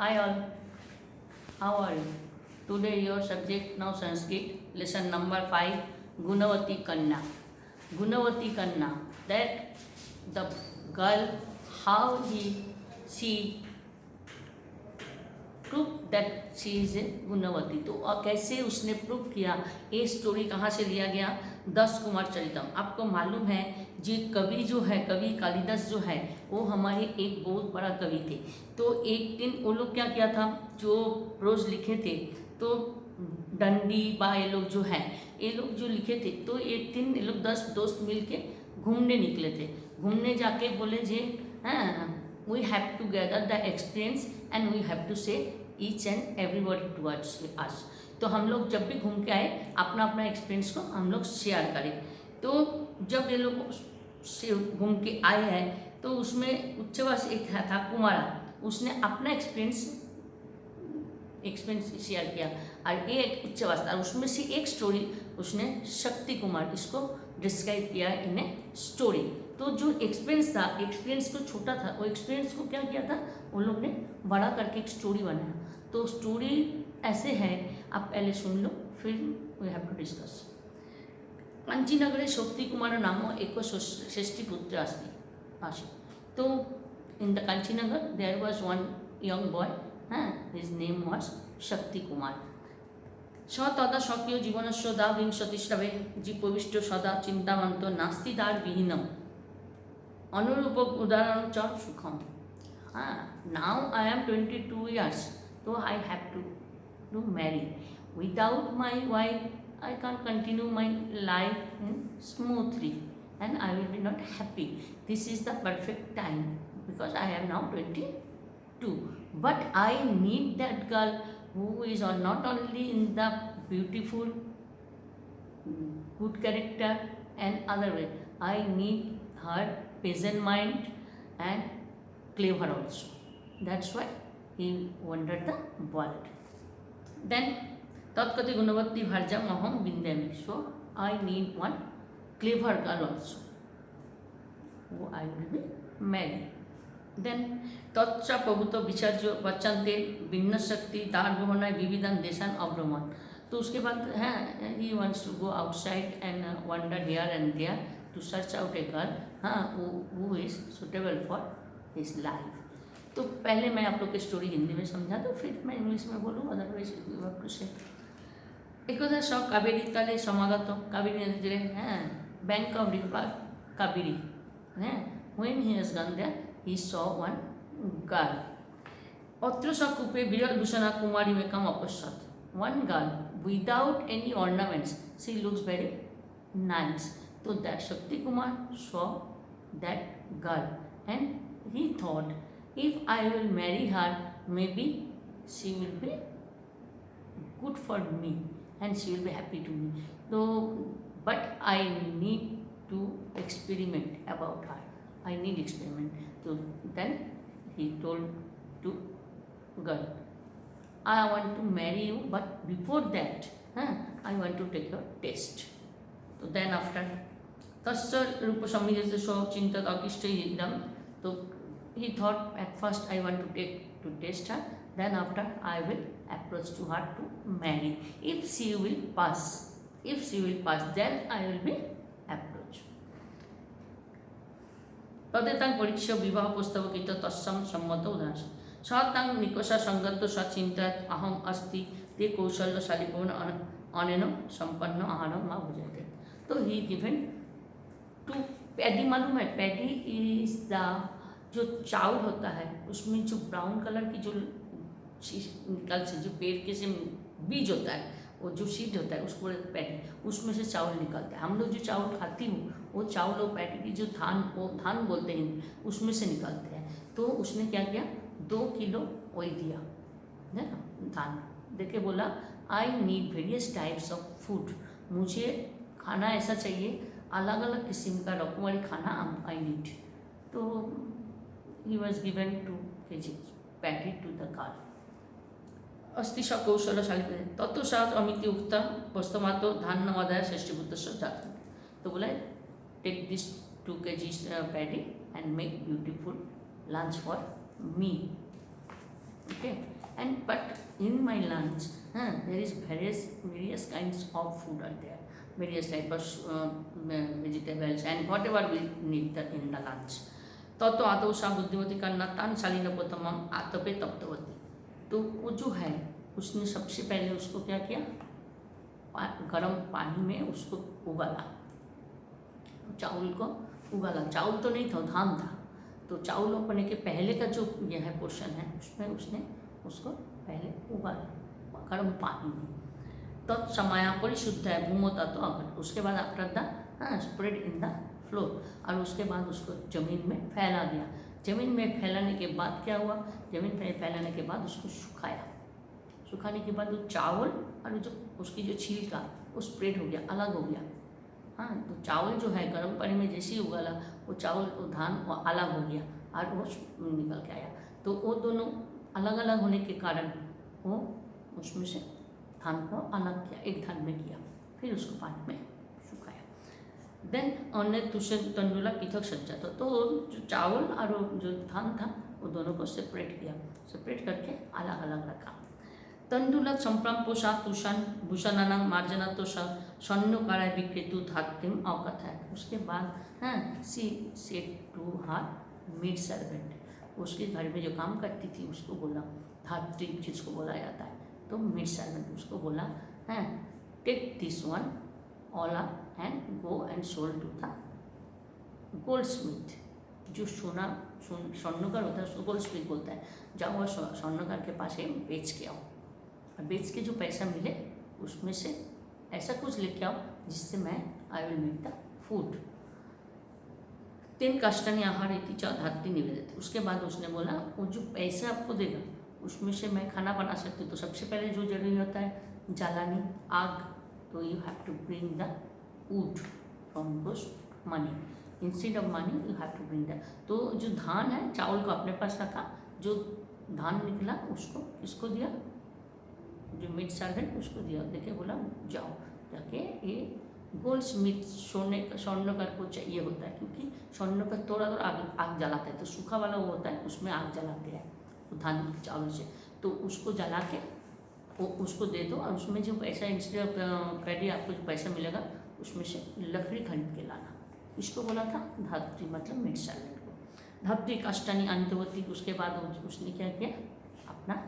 Hi all, how are you? Today your subject now Sanskrit, lesson number 5, Gunavati Kanna. Gunavati Kanna, that the girl, how she prove that she is a गुणवती। तो कैसे उसने prove किया, ये story कहाँ से लिया गया? दस कुमार चरितम। आपको मालूम है जी, कवि जो है, कवि कालिदास जो है, वो हमारे एक बहुत बड़ा कवि थे। तो एक दिन वो लोग क्या किया था, जो प्रोज लिखे थे, तो डंडी बा ये लोग जो है, ये लोग जो लिखे थे, तो एक दिन ये लोग 10 दोस्त मिल के घूमने निकले थे। घूमने जाके बोले जी, हाँ, we have to gather the experience and we have to say each and everybody towards us। तो हम लोग जब भी घूम के आए, अपना अपना एक्सपीरियंस को हम लोग शेयर करें। तो जब ये लोग घूम के आए हैं, तो उसमें उच्चवास एक था कुमारा, उसने अपना एक्सपीरियंस शेयर किया, और ये एक उच्चवास था, उसमें से एक स्टोरी उसने शक्ति कुमार इसको डिस्क्राइब किया इन ए स्टोरी। तो जो एक्सपीरियंस था, एक्सपीरियंस तो छोटा था, वो एक्सपीरियंस को क्या किया था, उन लोग ने बड़ा करके एक स्टोरी बनाया। तो स्टोरी ऐसे है, आप पहले सुन लो, फिर वी हैव टू डिस्कस। कांचीनगरे शक्तिकुमार नाम एक षष्ठीपुत्र आसीत्। तो in the Kanchinagar there was one young boy, his name was Shaktikumar. स तदा स्वकीय जीवनस्य द्वाविंशतिस्रवे जीवप्रविष्ट सदा चिंतामंत नास्ति तार विहीनम अनुरूप उदाहरण च सुखम। Now I am 22 years, so I have to marry. Without my wife, I can't continue my life smoothly, and I will be not happy. This is the perfect time because I am now 22. But I need that girl who is not only in the beautiful, good character and other way. I need her peasant mind and clever also. That's why he wandered the world. Then tatkati gunavati bharjam aham vindami. So I need one clever girl also who I will be married. Then तत्सा प्रभुत विचार्य बच्चनते भिन्न शक्ति दार ग्रहणाय विविधन देशान अभ्रमण। तो उसके बाद है, he wants to go outside and wander here and there to search out a girl who is suitable for his life. तो पहले मैं आप लोग की स्टोरी हिंदी में समझा दो, फिर मैं इंग्लिश में बोलूँ, अदरवाइज यू हैव टू से। एक होता स कावेरी तले समागत, कावेरी नदी रे bank of river Kaveri when he has gone there he saw one girl. Atra sakupe viral bhushana kumari mekam apashat. One girl without any ornaments. She looks very nice. So that Shakti Kumar saw that girl and he thought, if I will marry her, maybe she will be good for me and she will be happy to me. So, but I need to experiment about her. I need experiment. So then he told to girl, I want to marry you, but before that, I want to take your test. So then after, tasya rupa samidasya swa chintat akishta idam. So he thought at first I want to test her. Then after I will approach to her to marry. If she will pass, then I will be approach. तदेतां परीक्ष्य विवाह प्रस्ताव कृत तस्सम सम्मत उदाहरण सतां निकषा संगत सचिंता अहम अस्ति ते कौशल्यशालीपूर्ण अनेन संपन्न आहारम मा भुजते। तो ही गिवन टू पैडी। मालूम है, पैडी इज द जो चावल होता है, उसमें जो ब्राउन कलर की जो निकल से जो पेड़ के से बीज होता है, वो जो सीड होता है उसको पैडी, उसमें से चावल निकलता है। हम लोग जो चावल खाती हूँ, वो चावल और पैडी की जो धान बोलते हैं, उसमें से निकलते हैं। तो उसने क्या किया, 2 किलो वही दिया है ना, धान देके बोला, I need various types of food. मुझे खाना ऐसा चाहिए, अलग अलग किस्म का रकमारी खाना आई नीड। तो he was given 2 kg paddy to the girl. अस्ति स कौशलशाली तत्व सात अमिति उक्ता वस्तमातो धान नवादाय षष्ठीपुत्र जात। तो बोला, take this 2 kg paddy and make beautiful lunch for me. Okay, and but in my lunch, there is various kinds of food are there, various types of vegetables and whatever we need in the lunch. ततो आदौ सा बुद्धिमती करना तान शालीन पोतमम आतपे तप्तवती। तो वो जो है उसने सबसे पहले उसको क्या किया, गर्म पानी में उसको उबाला, चावल को उबाला। चावल तो नहीं था, धान था। तो चावल उबलने के पहले का जो यह है पोर्शन है उसमें उसने उसको पहले उबाला गर्म पानी में। तब समाया परिशुद्ध है भूमोता तो अगर उसके बाद after spread in the floor, और उसके बाद उसको ज़मीन में फैला दिया। ज़मीन में फैलाने के बाद क्या हुआ, ज़मीन में फैलाने के बाद उसको सुखाया। सुखाने के बाद वो चावल और जो उसकी जो छिलका वो स्प्रेड हो गया, अलग हो गया। हाँ, तो चावल जो है गर्म पानी में जैसे ही उबाला वो चावल वो धान वो अलग हो गया और वो निकल के आया। तो वो दोनों अलग अलग होने के कारण वो उसमें से धान को अलग किया, एक धान में किया, फिर उसको पानी में सुखाया। देन अन्य तुषन तंडुला पृथक सज्जा था। तो जो चावल और जो धान था वो दोनों को सेपरेट किया, सेपरेट करके अलग अलग रखा। तंडुलक संप्राम्पोषा तुषान भूषणाना मार्जना तो स्वर्णकाराय विक्रेतु धात्रिम अवकथायत। उसके बाद she said to her maid servant, उसके घर में जो काम करती थी उसको बोला, धात्री जिसको बोला जाता है, तो मेड सर्वेंट उसको बोला take this one all and go and sold to the goldsmith. जो स्वर्णकार होता है उसको गोल्ड स्मिथ बोलता है। जाओ वह स्वर्णकार के पास बेच के आओ, बेच के जो पैसा मिले उसमें से ऐसा कुछ लेके आओ जिससे मैं I will make the food. तीन काष्टानी आहार इति च धात्री निवेदित। उसके बाद उसने बोला वो जो पैसे आपको देगा उसमें से मैं खाना बना सकती हूँ। तो सबसे पहले जो जरूरी होता है जलानी, आग। तो you have to bring the wood from those money, instead of money you have to bring the. तो जो धान है चावल को अपने पास रखा, जो धान निकला उसको किसको दिया, जो मिड सर्वेंट उसको दिया, देखे बोला जाओ जाके ये गोल्ड स्मिथ स्वर्णकार को चाहिए होता है, क्योंकि स्वर्णकार थोड़ा आग जलाता है। तो सूखा वाला वो होता है उसमें आग जलाते हैं धान चावल से, तो उसको जला के वो उसको दे दो, और उसमें जो पैसा इंस्टेड ऑफ क्रेडिट आपको जो पैसा मिलेगा उसमें से लकड़ी खरीद के लाना। इसको बोला था धात्री, मतलब मिड सर्वेंट को। धात्री काष्टानी अंतवती। उसके बाद उसने क्या किया, अपना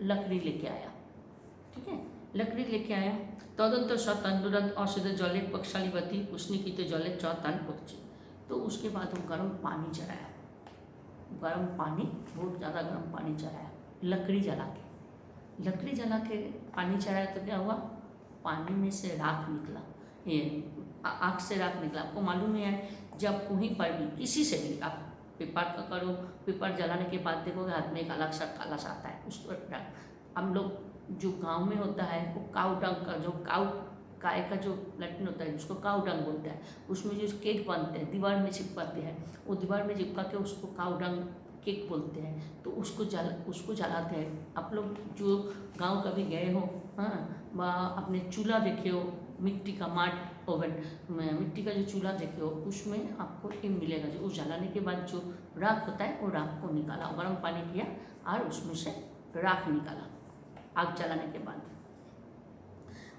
लकड़ी लेके आया, ठीक है, लकड़ी लेके आया। तदंतर स तंडुरत औषध जले पक्षालीवती उष्णीकृत जले च तान पक्षी। तो उसके बाद वो गर्म पानी चढ़ाया, गर्म पानी, बहुत ज़्यादा गर्म पानी चढ़ाया, लकड़ी जला के। लकड़ी जला के पानी चढ़ाया तो क्या हुआ, पानी में से राख निकला, ये आग से राख निकला। आपको मालूम है जब कहीं पर भी किसी से भी आप पेपर का करो, पेपर जलाने के बाद देखोगे हाथ में एक अलग सा काला सा आता है, उसको हम लोग जो गांव में होता है वो काऊ डंग का, जो गाय का जो लटन होता है उसको काऊ डंग बोलते हैं। उसमें जो केक बनते हैं दीवार में चिपकाते हैं, वो दीवार में चिपका के उसको काऊ डंग केक बोलते हैं। तो उसको जलाते हैं। आप लोग जो गांव कभी गए हो, अपने चूल्हा देखे हो, मिट्टी का माट ओवन, मिट्टी का जो चूल्हा देखे हो, उसमें आपको ये मिलेगा। जो जलाने के बाद जो राख होता है वो राख को निकाला, गर्म पानी किया और उसमें से राख निकाला आग जलाने के बाद।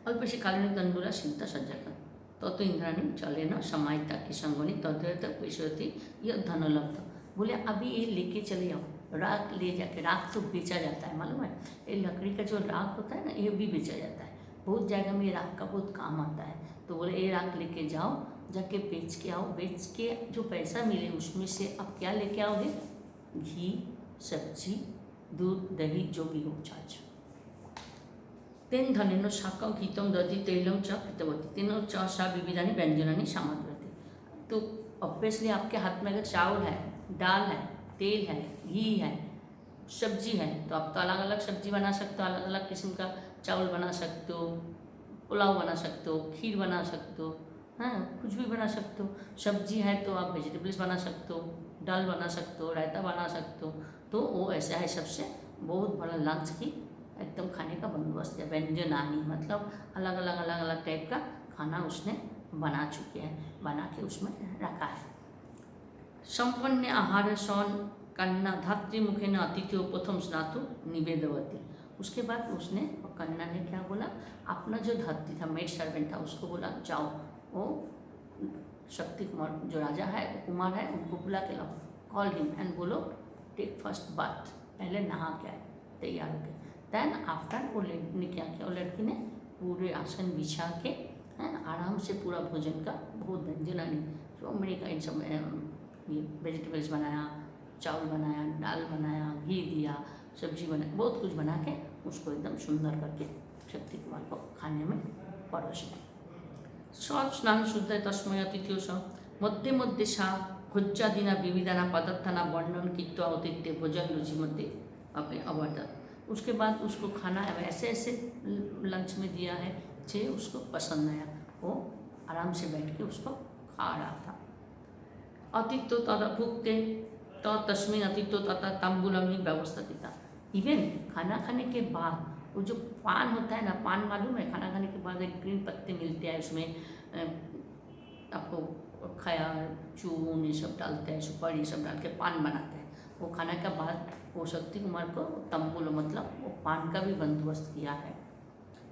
अल्पशी कालीन तंडुला चिंता सज्जा कर तो इंद्राणी चले न समायिता की संगोनी तद्रत पैसती यह धनलब्ध। बोले अभी ये लेके चले आओ, राख ले जाके, राख तो बेचा जाता है, मालूम है, ये लकड़ी का जो राख होता है ना ये भी बेचा जाता है। बहुत जगह में ये राख का बहुत काम आता है। तो बोले ये राख लेके जाओ, जाके बेच के आओ, बेच के जो पैसा मिले उसमें से आप क्या लेके आओगे, घी, सब्जी, दूध, दही, जो भी हो छाछ। तेन धनेन शाकं घीतं दधि तैलं च कृतवती तेन च सा विविधानि व्यंजनानि सामग्रति। तो ऑब्वियसली आपके हाथ में अगर चावल है, दाल है, तेल है, घी है, सब्जी है, तो आप तो अलग अलग सब्जी बना सकते हो, अलग अलग किस्म का चावल बना सकते हो, पुलाव बना सकते हो, खीर बना सकते हो, कुछ भी बना सकते हो। सब्जी है तो आप वेजिटेबल्स बना सकते हो, दाल बना सकते हो, रायता बना सकते हो। तो वो ऐसा है, सबसे बहुत बड़ा लंच की एकदम खाने का बंदोबस्त है। व्यंजनानी मतलब अलग अलग टाइप का खाना उसने बना चुके हैं, बना के उसमें रखा है। संपन्न आहार सौन कन्या धात्री मुखे न अतिथि प्रथम स्नातु निवेदवती। उसके बाद उसने कन्या ने क्या बोला, अपना जो धात्री था मेड सर्वेंट था उसको बोला जाओ वो शक्ति कुमार जो राजा है वो कुमार है उनको बुला के लाओ, कॉल हिम एंड बोलो टेक फर्स्ट बाथ, पहले नहा के आए तैयार हो गए। देन आफ्टर वो लड़की ने क्या किया, वो लड़की ने पूरे आसन बिछा के आराम से पूरा भोजन का बहुत व्यंजन जो अमेरिका इन सब ये वेजिटेबल्स बनाया, चावल बनाया, दाल बनाया, घी दिया, सब्जी बनाया, बहुत कुछ बना के उसको एकदम सुंदर करके शक्ति कुमार को खाने में परोस दिया। स्नान शुद्ध तस्मय अतिथ्यो स मध्य मध्य सा भोज्यादिना विविधाना पदार्थाना वर्णन कित्वा अतिथ्य भोजन रुचि मध्य अपने अवर्धन। उसके बाद उसको खाना ऐसे ऐसे लंच में दिया है जे उसको पसंद आया, वो आराम से बैठ के उसको खा रहा था। अतिथ्यो तदा भुक्ते तो तस्मिन अतिथ्यो तथा तांबूलम व्यवस्था था। इवन खाना खाने के बाद वो जो पान होता है ना, पान मालूम है, खाना खाने के बाद एक ग्रीन पत्ते मिलते हैं उसमें आपको खाया चून ये सब डालते हैं, सुपारी ये सब डाल के पान बनाते हैं। वो खाने के बाद वो शक्ति कुमार को तंबूल मतलब वो पान का भी बंदोबस्त किया है।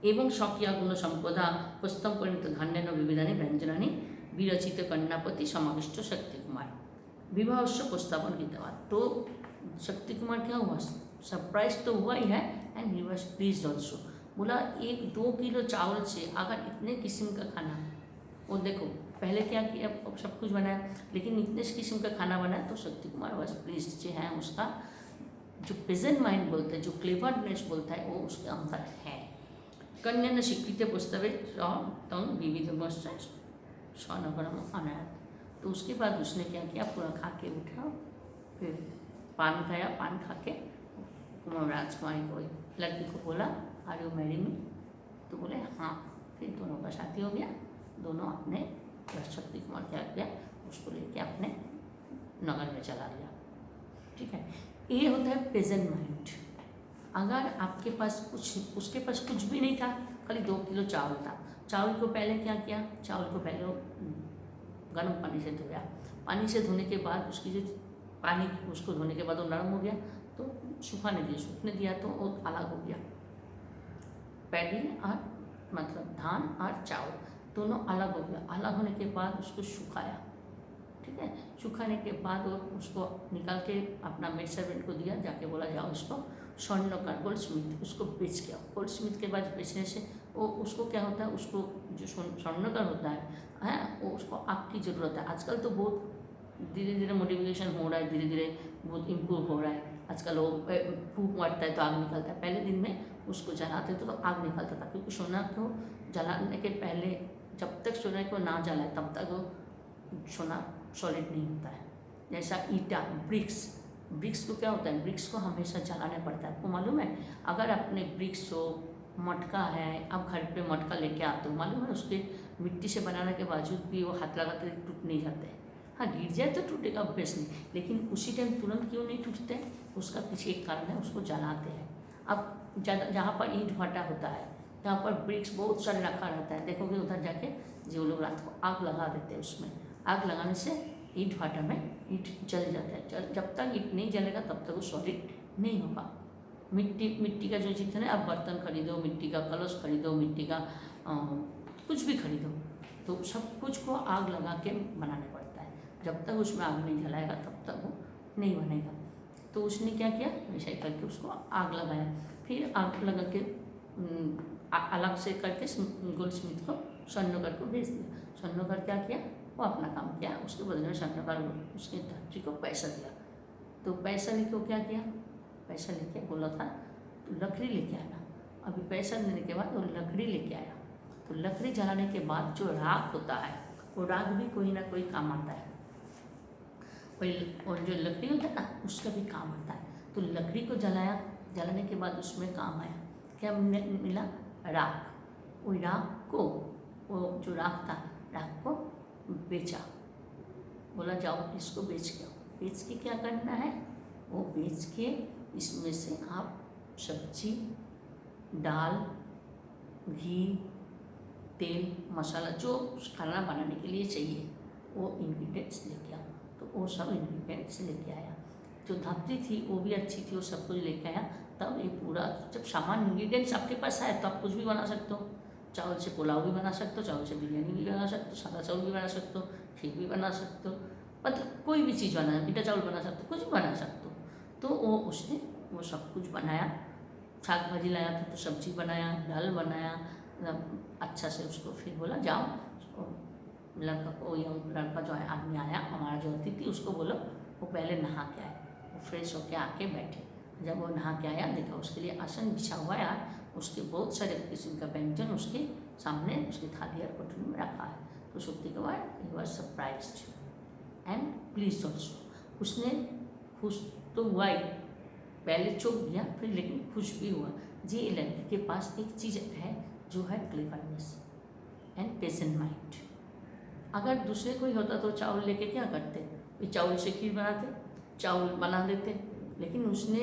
एवं स्वकीय गुण संपदा पुस्तम परिणत धान्य विविधानि व्यंजनानि विरचित कन्यापति समाविष्ट शक्ति कुमार विवाह उत्सव प्रस्तावन की दवा। तो शक्ति कुमार क्या हुआ, सरप्राइज तो हुआ ही है and he was please also. बोला 1-2 किलो चावल से अगर इतने किस्म का खाना, वो देखो पहले क्या किया, सब कुछ बनाया लेकिन इतने किस्म का खाना बनाया, तो शक्ति कुमार वॉज प्लीज जो है उसका जो प्रेजेंट माइंड बोलता है, जो क्लेवरनेस बोलता है वो उसके अंदर है। कन्या ने स्वीकृत प्रस्तावे तंग विविध स्वनगरम अनायत। तो उसके बाद उसने क्या किया, पूरा खा के उठा, फिर पान खाया, पान खा के कुमार राजकुमारी को लड़की को बोला आर यू मैरी मी, तो बोले हाँ। फिर दोनों का शादी हो गया, दोनों अपने शक्ति कुमार क्या किया, उसको लेके अपने नगर में चला गया। ठीक है, ये होता है प्रेजेंट माइंड। अगर आपके पास कुछ, उसके पास कुछ भी नहीं था, खाली 2 किलो चावल था, चावल को पहले क्या किया, चावल को पहले गर्म पानी से धोया, पानी से धोने के बाद उसकी जो पानी उसको धोने के बाद वो नरम हो गया तो सुखाने दिया, सूखने दिया तो वो अलग हो गया। पैडी और मतलब धान और चावल दोनों अलग हो गया। अलग होने के बाद उसको सुखाया, ठीक है, सुखाने के बाद वो उसको निकाल के अपना मेड सर्वेंट को दिया, जाके बोला जाओ इसको स्वर्णकार गोल्ड स्मिथ उसको बेच के आओ। गोल्ड स्मिथ के बाद बेचने से वो उसको क्या होता है, उसको जो स्वर्णकार होता है वो उसको आग की ज़रूरत है। आजकल तो बहुत धीरे धीरे मॉडिफिकेशन हो रहा है, धीरे धीरे बहुत इम्प्रूव हो रहा है। आजकल वो फूंक मारता है तो आग निकलता है, पहले दिन में उसको जलाते तो आग निकलता था, क्योंकि सोना को जलाने के पहले जब तक सोने को ना जलाए तब तक वो सोना सॉलिड नहीं होता है। जैसा ईटा, ब्रिक्स को क्या होता है, ब्रिक्स को हमेशा जलाना पड़ता है। आपको मालूम है, अगर अपने ब्रिक्स हो, मटका है, आप घर पे मटका लेके आते हो, मालूम है उसके मिट्टी से बनाने के बावजूद भी वो हाथ लगाते टूट नहीं जाते हैं। हाँ, गिर जाए तो टूटेगा ऑब्वियसली, लेकिन उसी टाइम तुरंत क्यों नहीं टूटते, उसका पीछे एक कारण है, उसको जलाते हैं। अब जहाँ पर ईंट भाटा होता है, जहाँ पर ब्रिक्स बहुत सारे रखा रहता है, देखोगे उधर जाके जो लोग रात को आग लगा देते हैं, उसमें आग लगाने से ईंट भाटा में ईंट जल जाता है। जब तक ईंट नहीं जलेगा तब तक वो सॉलिड नहीं होगा। मिट्टी का जो चीज़ है ना, आप बर्तन खरीदो, मिट्टी का कलश खरीदो, मिट्टी का कुछ भी खरीदो, तो सब कुछ को आग लगा के बनाना पड़ता है। जब तक उसमें आग नहीं जलाएगा तब तक वो नहीं बनेगा। तो उसने क्या किया, वैसा ही करके उसको आग लगाया, फिर आग लगा के अलग से करके गोल्ड स्मिथ को स्वर्णकार को भेज दिया। स्वर्णकार क्या किया, वो अपना काम किया, उसके बदले में स्वर्णकार उसके धात्री को पैसा दिया। तो पैसा लेके वो क्या किया, पैसा लेके बोला था तो लकड़ी लेके आना। अभी पैसा देने के बाद वो लकड़ी लेके आया। तो लकड़ी जलाने के बाद जो राख होता है, वो राख भी कोई ना कोई काम आता है, और जो लकड़ी होता है ना उसका भी काम आता है। तो लकड़ी को जलाया, जलाने के बाद उसमें काम आया, क्या मिला, राख। वो राख को, वो जो राख था, राख को बेचा, बोला जाओ इसको बेच के आओ। बेच के क्या करना है, वो बेच के इसमें से आप सब्जी, दाल, घी, तेल, मसाला जो खाना बनाने के लिए चाहिए वो इंग्रेडिएंट्स लेके आओ। तो वो सब इंग्रेडिएंट्स लेके आया। जो धात्री थी वो भी अच्छी थी, वो सब कुछ लेके आया। तब ये पूरा, जब सामान इंग्रेडिएंट्स आपके पास आए तो आप कुछ भी बना सकते हो। चावल से पुलाव भी बना सकते हो, चावल से बिरयानी भी बना सकते हो, सादा चावल भी बना सकते हो, खीर भी बना सकते हो, मतलब कोई भी चीज़ बना, मीठा चावल बना सकते हो, कुछ भी बना सकते हो। तो वो उसने वो सब कुछ बनाया। साग भाजी लाया था तो सब्जी बनाया, दाल बनाया, अच्छा से उसको फिर बोला जाओ लड़का को, यंग लड़का जो है आदमी आया, हमारा जो अतिथि उसको बोलो वो पहले नहा के आए। वो फ्रेश होके आके बैठे। जब वो नहा के आया देखा उसके लिए आसन बिछा हुआ है, उसके बहुत सारे किस्म का व्यंजन उसके सामने उसकी थाली और कटोरी में रखा है। तो सुक्ति के बाद he was surprised and please also. उसने खुश तो हुआ ही, पहले चौंक गया फिर लेकिन खुश भी हुआ। ये लड़की के पास एक चीज़ है जो है क्लेवरनेस एंड पेशेंट माइंड। अगर दूसरे कोई होता तो चावल लेके क्या करते, ये चावल से खीर बनाते, चावल बना देते, लेकिन उसने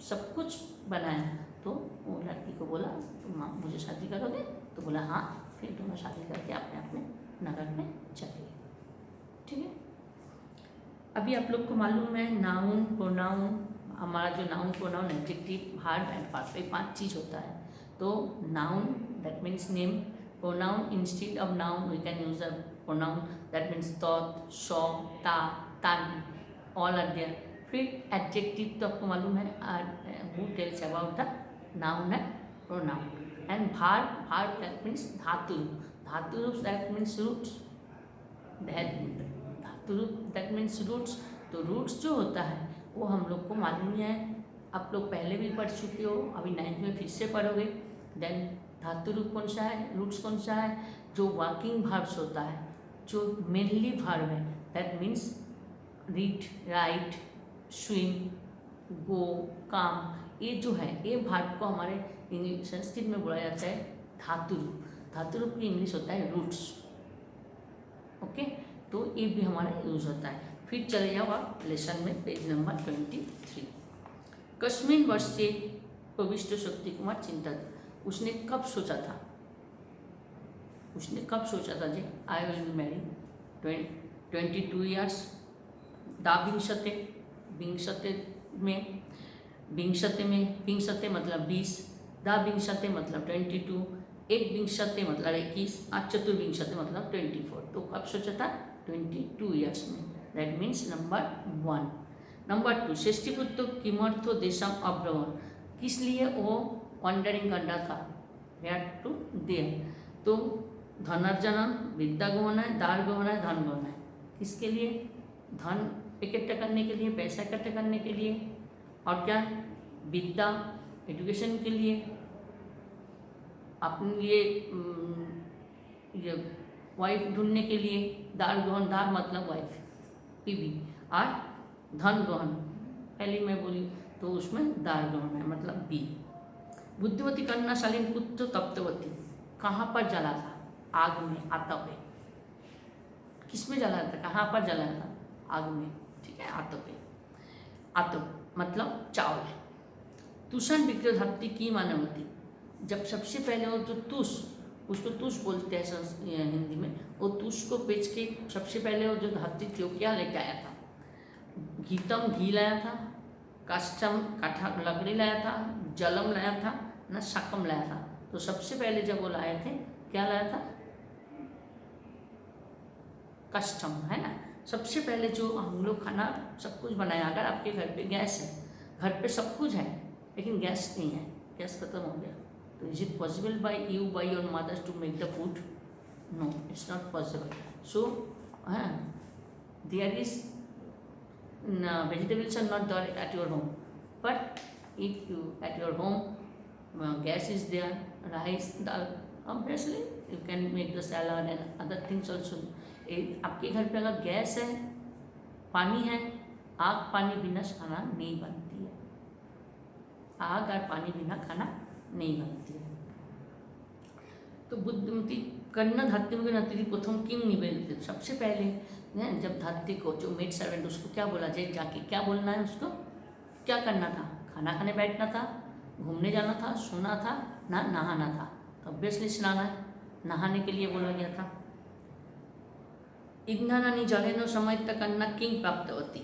सब कुछ बनाया। तो वो लड़की को बोला तुम मुझे शादी करोगे, तो बोला हाँ। फिर दोनों शादी करके अपने अपने नगर में चले गए। ठीक है, अभी आप लोग को मालूम है नाउन प्रोनाउन, हमारा जो noun pronoun adjective verb and part, 5 चीज़ होता है। तो noun that means name, pronoun instead of noun we can use a pronoun that means थॉट, सॉ, ता, तानी, ऑल आर देयर। फिर एडजेक्टिव तो आपको मालूम है who tells about the noun and pronoun. And verb that means धातु, धातु दैट मीन्स रूट्स, धातु दैट मीन्स रूट्स। तो रूट्स जो होता है वो हम लोग को मालूम ही है, आप लोग पहले भी पढ़ चुके हो, अभी 9th में फिर से पढ़ोगे। देन धातु रूप कौन सा है, रूट्स कौन सा है, जो वर्किंग वर्ब्स होता है, जो मेनली वर्ब है, that means read, write, swim, go, come, ये जो है ये वर्ब को हमारे इंग्लिश संस्कृत में बोला जाता है धातु रूप। धातु रूप की इंग्लिश होता है रूट्स। ओके, तो ये भी हमारा यूज होता है। फिर चले जाओ आप लेसन में, पेज नंबर 23। कस्मिन वर्ष से प्रविष्ट शक्ति कुमार चिंतित, उसने कब सोचा था, उसने कब सोचा था जी I will be marry 22 years. दाविंशते, विंशते में, विंशते में, विंशते मतलब 20, दाविंशते मतलब 22, एक विंशते मतलब 21 और चतुर्विंशते मतलब 24। तो कब सोचा था 22 ईयर्स में, दैट मीन्स नंबर 1। नंबर 2, षष्ठीपुत्र किमर्थो देशम अब्रमण, किस लिए वो वॉन्डरिंग कर रहा था, वेयर टू देयर। तो धनार्जनम, विद्या गहना है, दार गहना है, धन गहना है, किसके लिए, धन इकट्ठा करने के लिए, पैसा इकट्ठा करने के लिए, और क्या विद्या एजुकेशन के लिए, अपने लिए ये वाइफ ढूंढने के लिए, दार गहन, दार मतलब वाइफ बीवी, और धन गहन पहले मैं बोली तो उसमें दार गहन है मतलब बी। बुद्धिवती कन्या शालीन पुत्र तप्तवती, कहाँ पर जला था, आग में, आतप पे, किस में जला था, कहाँ पर जला था, आग में, ठीक है, आतप पे, आतप मतलब चावल। तुषान विक्रय धरती की मानवती, जब सबसे पहले वो जो तुष, उसको तुष बोलते हैं हिंदी में, वो तुष को बेच के सबसे पहले वो जो धरती थी वो क्या लेके आया था, गीतम घी लाया था, काष्टम काठा लकड़ी लाया था, जलम लाया था, न शकम लाया था। तो सबसे पहले जब वो लाए थे क्या लाया था, कस्टम, है ना। सबसे पहले जो हम लोग खाना सब कुछ बनाया, अगर आपके घर पे गैस है, घर पे सब कुछ है लेकिन गैस नहीं है, गैस खत्म हो गया, तो is it possible by you by your mothers to make the food, no it's not possible. So there is vegetables are not there at your home, but if you at your home gas is there, rice, dal, obviously you can make the salad and other things also। आपके घर पे अगर gas है, पानी है, आग पानी बिना खाना नहीं बनती है, आग और पानी बिना खाना नहीं बनती है। तो बुद्धिमती कन्या धात्री में नती प्रथम किंग निवेदित, सबसे पहले जब धात्री को जो मेड सर्वेंट उसको क्या बोला जाए, जाके क्या बोलना है, उसको क्या करना था, खाना खाने बैठना था, घूमने जाना था, सोना था, ना नहाना था। तो ऑब्वियसली स्नान है, नहाने के लिए बोला गया था। ईंधनानी जलेनो समय तक अन्ना किंग प्राप्त होती,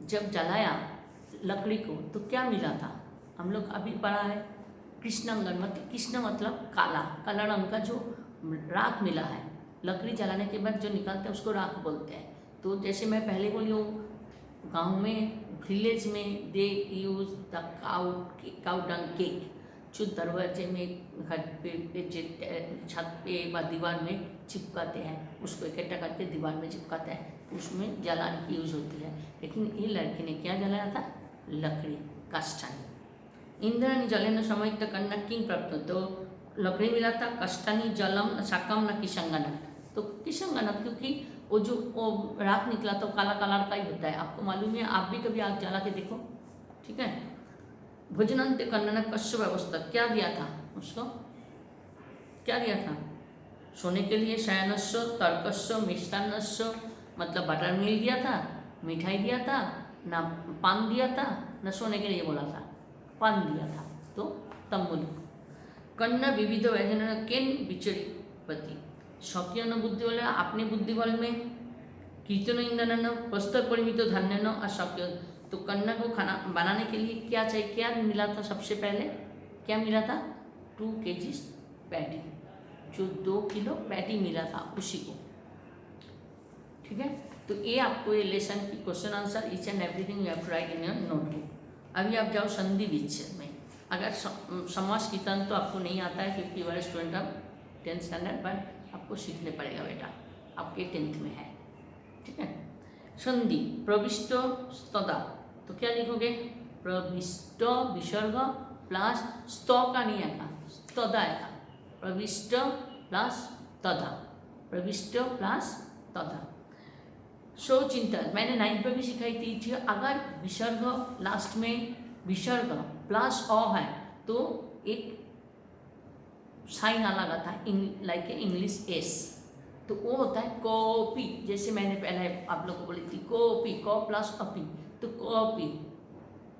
जब जलाया लकड़ी को तो क्या मिला था, हम लोग अभी पढ़ा है कृष्णांगन, मतलब कृष्ण मतलब काला, काला रंग का जो राख मिला है, लकड़ी जलाने के बाद जो निकलता है उसको राख बोलते हैं। तो जैसे मैं पहले बोली हूँ, गांव में, विलेज में they use the cow dung cake, जो दरवाजे में, घर पे, छत पे व दीवार में चिपकाते हैं, उसको इकट्ठा करके दीवार में चिपकाते हैं, उसमें जलाने की यूज होती है। लेकिन ये लड़की ने क्या जलाया था, लकड़ी, काष्ठानी। इंद्राणी जलेन समय तक कन्या किंग प्राप्त, तो लकड़ी मिला था, काष्ठानी जलम शाकम न किशंगन, तो किशंगन क्योंकि वो जो राख निकला तो काला काला का ही होता है, आपको मालूम है, आप भी कभी आग जला के देखो, ठीक है। भोजनांत कन्या कश्य व्यवस्था, क्या दिया था उसको, क्या दिया था, सोने के लिए शयनस्व, तर्कस्व, मिष्टान्नस्व, मतलब बटर मिल्क दिया था, मिठाई दिया था, ना पान दिया था, ना सोने के लिए बोला था, पान दिया था। तो तम्बुल कन्या विविध व्यंजन केन विचरी पति, स्वकीय बुद्धि वाले अपने बुद्धि बल में, कीर्तन ईंधन प्रस्तर परिमित धान्य न अशक्य, तो कन्या को खाना बनाने के लिए क्या चाहिए, क्या मिला था, सबसे पहले क्या मिला था, 2 kg पैटी, जो 2 किलो पैटी मिला था उसी को, ठीक है। तो ये आपको ये लेसन की question answer each and everything you have to write in your notebook. अभी आप जाओ संधि विच्छेद में, अगर समास की तंत्र तो आपको नहीं आता है क्योंकि वाले स्टूडेंट हम 10th स्टैंडर्ड, पर आपको सीखने पड़ेगा बेटा, आपके 10th में है, ठीक है। संधि प्रविष्ट स्तदा, तो क्या लिखोगे, प्रविष्ट विसर्ग प्लस स्त का नहीं आएगा, स्तदा आएगा, प्रविष्ट प्लस तदा, प्रविष्ट प्लस तदा। चिंतन मैंने 9th में भी सिखाई थी, अगर विसर्ग लास्ट में विसर्ग प्लस अ है तो एक साइन अलग आता है, लाइक इंग्लिश एस, तो वो होता है कॉपी, जैसे मैंने पहले आप लोग को बोली थी कॉपी, क प्लस अपी, तो कॉपी,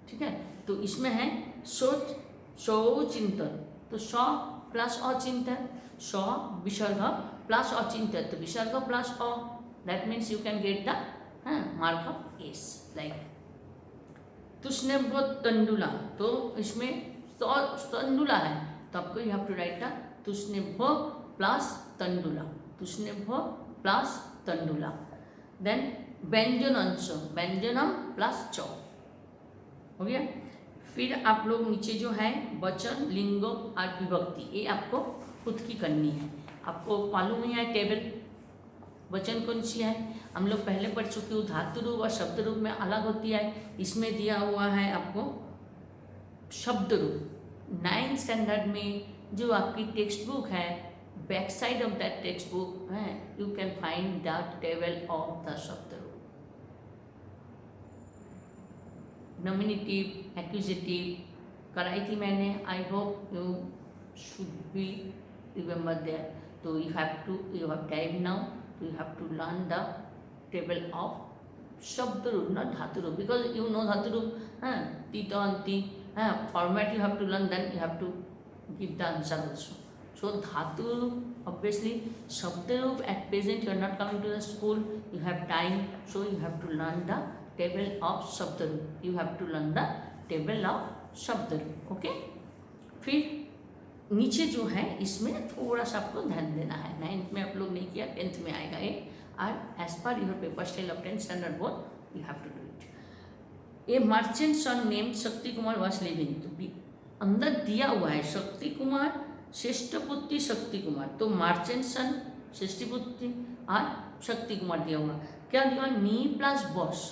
ठीक है। तो इसमें है चिंतन, तो स प्लस अचिंतन, स विसर्ग प्लस अचिंतन, तो विसर्ग प्लस अ, that means you can get the mark of S, like तुष्णेभ्य तंडुला, तो इसमें तंडुला है, तो आपको you have to write the तुष्णेभ्य प्लस तंडुला, तुष्णेभ्य प्लस तंडुला। देन व्यंजन अंश, व्यंजनम प्लस च, हो गया। फिर आप लोग नीचे जो है वचन, लिंग और विभक्ति, ये आपको खुद की करनी है, आपको मालूम ही है टेबल, वचन कौन सी है, हम लोग पहले पढ़ चुके हो, धातु रूप और शब्द रूप में अलग होती है, इसमें दिया हुआ है आपको शब्द रूप। 9th स्टैंडर्ड में जो आपकी टेक्स्ट बुक है, back side of that text book है, you can find the table of the शब्द रूप, नॉमिनेटिव, एक्यूजेटिव कराई थी मैंने, I hope you should be remember that. तो you have time now, you have to learn the table of shabd root, not dhatu root, because you know dhatu root, tita anti, format you have to learn, then you have to give the answer also. So dhatu root, obviously shabd root, at present you are not coming to the school, you have time, so you have to learn the table of shabd root, you have to learn the table of shabd root, okay। फिर नीचे जो है इसमें थोड़ा सा आपको ध्यान देना है, 9th में आप लोग नहीं किया, 10th में आएगा ये, और as per your paper style of 10th standard board you have to do it. A merchant son name Shakti Kumar was living, तो अंदर दिया हुआ है शक्ति कुमार, श्रेष्ठ पुत्री शक्ति कुमार, तो मर्चेंट सन श्रेष्ठ पुत्री और शक्ति कुमार दिया हुआ, क्या दिया, नी प्लस बॉस,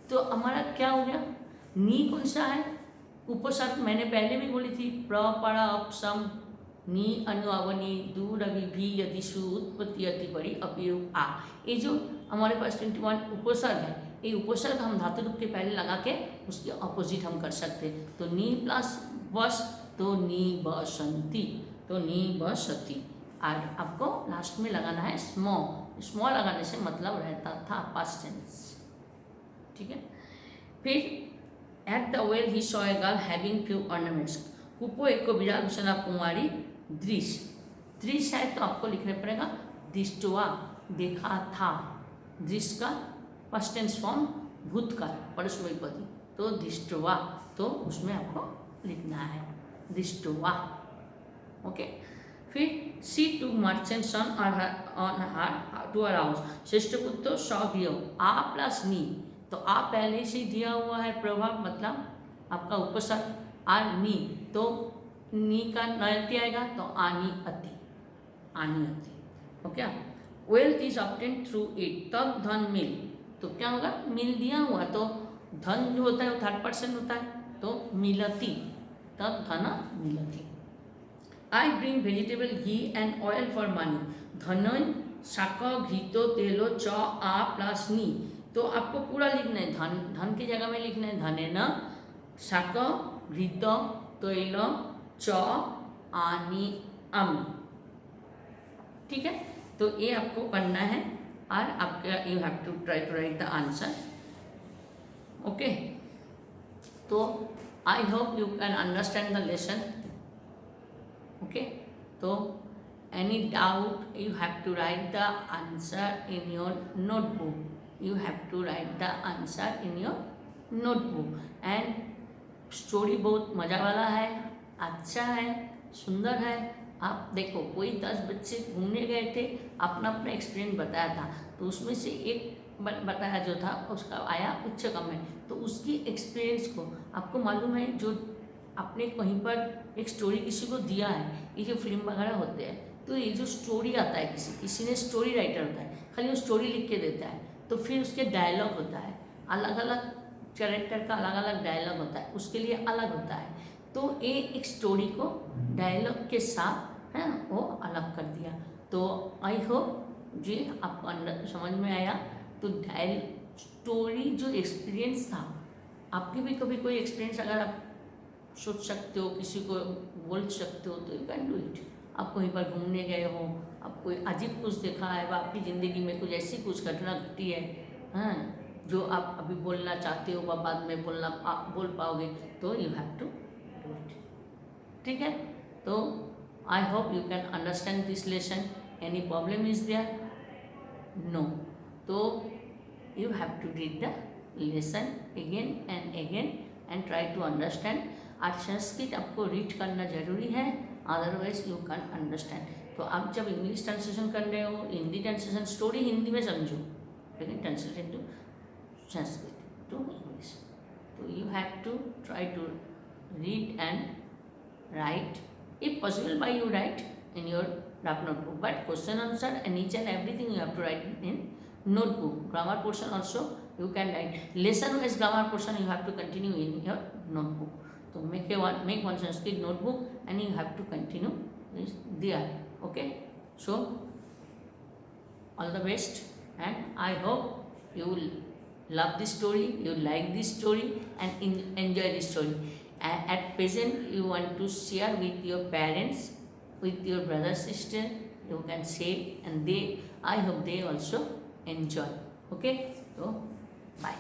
तो हमारा क्या हो गया, नी कौन सा है, उपसर्ग मैंने पहले भी बोली थी, प्र परा अपसम नी अनु अवनी दूर अभी भी यदि सु उत्पत्ति अति परी अपिरु आ, ये जो हमारे पास 21 उपसर्ग है, ये उपसर्ग हम धातु रूप के पहले लगा के उसके अपोजिट हम कर सकते, तो नी प्लस बस, तो नी बसंती, तो नी बसती, और आपको लास्ट में लगाना है स्मॉल, स्मॉल लगाने से मतलब रहता था पास्ट टेंस, ठीक है। फिर At the well he saw a girl having few ornaments, कुपो एको विराभूषणा कुमारी दृश्य, दृश्य है तो आपको लिखना पड़ेगा दृष्टवा, देखा था, दृश्य का पास्ट टेंस फॉर्म भूतकाल परस्मैपदी, तो दृष्टवा, तो उसमें आपको लिखना है दृष्टवा। ओके, फिर see to merchant son on her to her house, श्रेष्ठ पुत्र सौ दियो, आ प्लस नी, तो आ पहले से दिया हुआ है प्रभाव, मतलब आपका उपसर्ग, आर नी, तो नी का नयति आएगा, तो आनी अति, आनी अति। Okay, wealth is obtain through it, तब धन मिल, तो क्या होगा, मिल दिया हुआ, तो धन जो होता है वो थर्ड पर्सन होता है, तो मिलती, तब धन मिलती। I bring vegetable ghee and oil for money, धन शाक घीतो तेलो च आ प्लस नी, तो आपको पूरा लिखना है, धन, धन की जगह में लिखना है धने न शाक घृत तैल च आनी अमी। ठीक है, तो ये आपको करना है, और आपका you have to try to write the answer. Okay, तो I hope you can understand the lesson. Okay, तो any doubt you have to write the answer in your notebook, you have to write the answer in your notebook। and story बहुत मज़ा वाला है, अच्छा है, सुंदर है। आप देखो, कोई 10 बच्चे घूमने गए थे, अपना अपना एक्सपीरियंस बताया था, तो उसमें से एक बताया जो था उसका आया उच्चकम में, तो उसकी एक्सपीरियंस को आपको मालूम है, जो आपने कहीं पर एक स्टोरी किसी को दिया है, ये जो फिल्म वगैरह होते हैं, तो ये जो स्टोरी आता है, किसी ने स्टोरी राइटर होता है, खाली वो स्टोरी लिख के देता है, तो फिर उसके डायलॉग होता है, अलग अलग कैरेक्टर का अलग अलग डायलॉग होता है, उसके लिए अलग होता है, तो ये एक स्टोरी को डायलॉग के साथ है ना वो अलग कर दिया। तो आई होप जी आपको अंदर समझ में आया। तो स्टोरी जो एक्सपीरियंस था, आपके भी कभी कोई एक्सपीरियंस अगर आप सोच सकते हो, किसी को बोल सकते हो, तो यू कैन डू इट। आप कहीं पर घूमने गए हो, आप कोई अजीब कुछ देखा है, वह आपकी ज़िंदगी में कुछ ऐसी कुछ घटना घटी है, हाँ, जो आप अभी बोलना चाहते हो, वह बाद में बोल पाओगे, तो you have to do it. ठीक है, तो I hope you can understand this lesson. Any problem is there? No. तो you have to read the lesson again and again and try to understand. आज संस्कृत आपको रीड करना जरूरी है, otherwise you can understand. तो आप जब इंग्लिश ट्रांसलेशन कर रहे हो, हिंदी ट्रांसलेशन, स्टोरी हिंदी में समझो, लेकिन translation to Sanskrit to English, तो you have to try to read and write, if possible by you write in your rough notebook, but question answer and each and everything you have to write in notebook. Grammar portion also you can write, lesson wise grammar portion you have to continue in your notebook. So make one Sanskrit notebook and you have to continue this there. Okay, so all the best, and I hope you will love this story, you like this story and enjoy this story. At present you want to share with your parents, with your brother sister, you can say, and I hope they also enjoy. Okay, so bye.